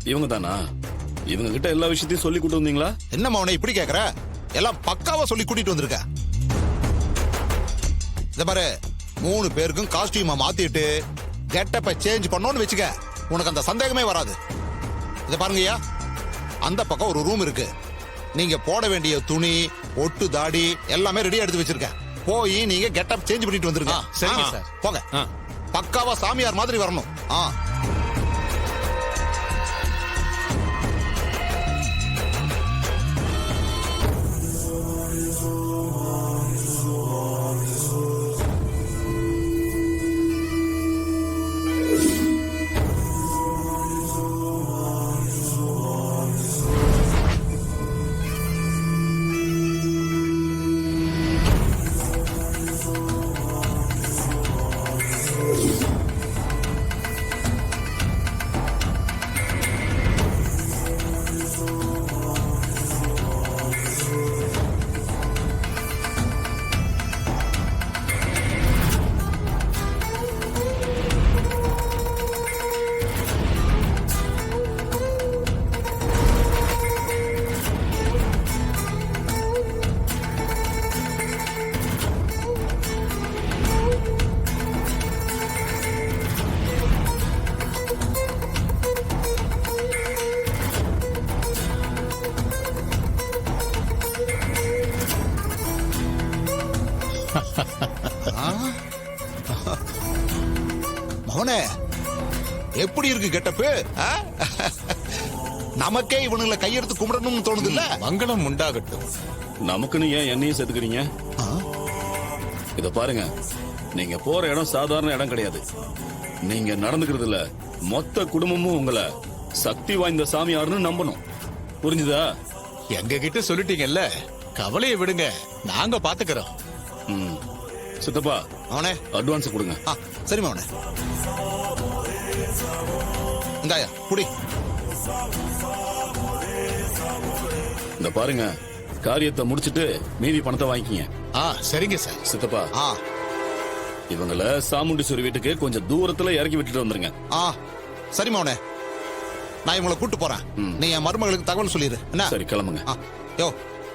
இவங்க தானா? இவங்க கிட்ட எல்லா விஷயத்தையும் சொல்லி கூட்டு வந்தீங்களா? என்ன மவனே இப்படி கேக்குற? எல்லாம் பக்காவா சொல்லி கூட்டிட்டு வந்திருக்க. இத பாரு, 3 பேருக்கும் காஸ்டியூமை மாத்திட்டு கெட்டப்ப சேஞ்ச் பண்ணோன்னு வச்சுக்க, உனக்கு அந்த சந்தேகமே வராது. இத பாருங்கய்யா, அந்த பக்கம் ஒரு ரூம் இருக்கு. நீங்க போட வேண்டிய துணி, ஒட்டு, தாடி எல்லாமே ரெடியா எடுத்து வச்சிருக்கேன். போய் நீங்க கெட்டப் சேஞ்ச் பண்ணிட்டு வந்துருங்க. சரிங்க சார். போங்க. பக்காவா சாமியார் மாதிரி வரணும். மவனே, எப்படி இருக்கு கெட்டப்பு? நமக்கே இவனுங்களை கையெடுத்து கும்பிடணும்னு தோணுது இல்ல? மங்களம் உண்டாகட்டும். நமக்குன்னு ஏன் என்னையும் சேர்த்துக்கிறீங்க? இத பாருங்க, நீங்க போற இடம் சாதாரண இடம் கிடையாது. நீங்க நடந்துக்கிறதுல மொத்த குடும்பமும் உங்களை சக்தி வாய்ந்த சாமியார்னு நம்பணும். புரிஞ்சுதா? எங்க கிட்ட சொல்லிட்டீங்கல்ல, கவலையை விடுங்க, நாங்க பாத்துக்கிறோம். சித்தப்பா, அவனே அட்வான்ஸ் கொடுங்க. சரி மவனே, இந்தாயா குடி. இந்த பாருங்க, காரியத்தை முடிச்சிட்டு மீதி பணத்தை வாங்கிக்கிங்க. சரிங்க சார். சித்தப்பா, இவங்கள சாமுண்டீஸ்வரி வீட்டுக்கு கொஞ்சம் தூரத்துல இறக்கி விட்டுட்டு வந்துருங்க. சரி மவனே, நான் இவங்களை கூட்டு போறேன். நீ என் மருமகளுக்கு தகவல் சொல்லிடு. என்ன? சரி, கிளம்புங்க. யோ,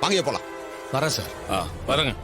வாங்கிய போலாம். வரேன் சார். வரேங்க.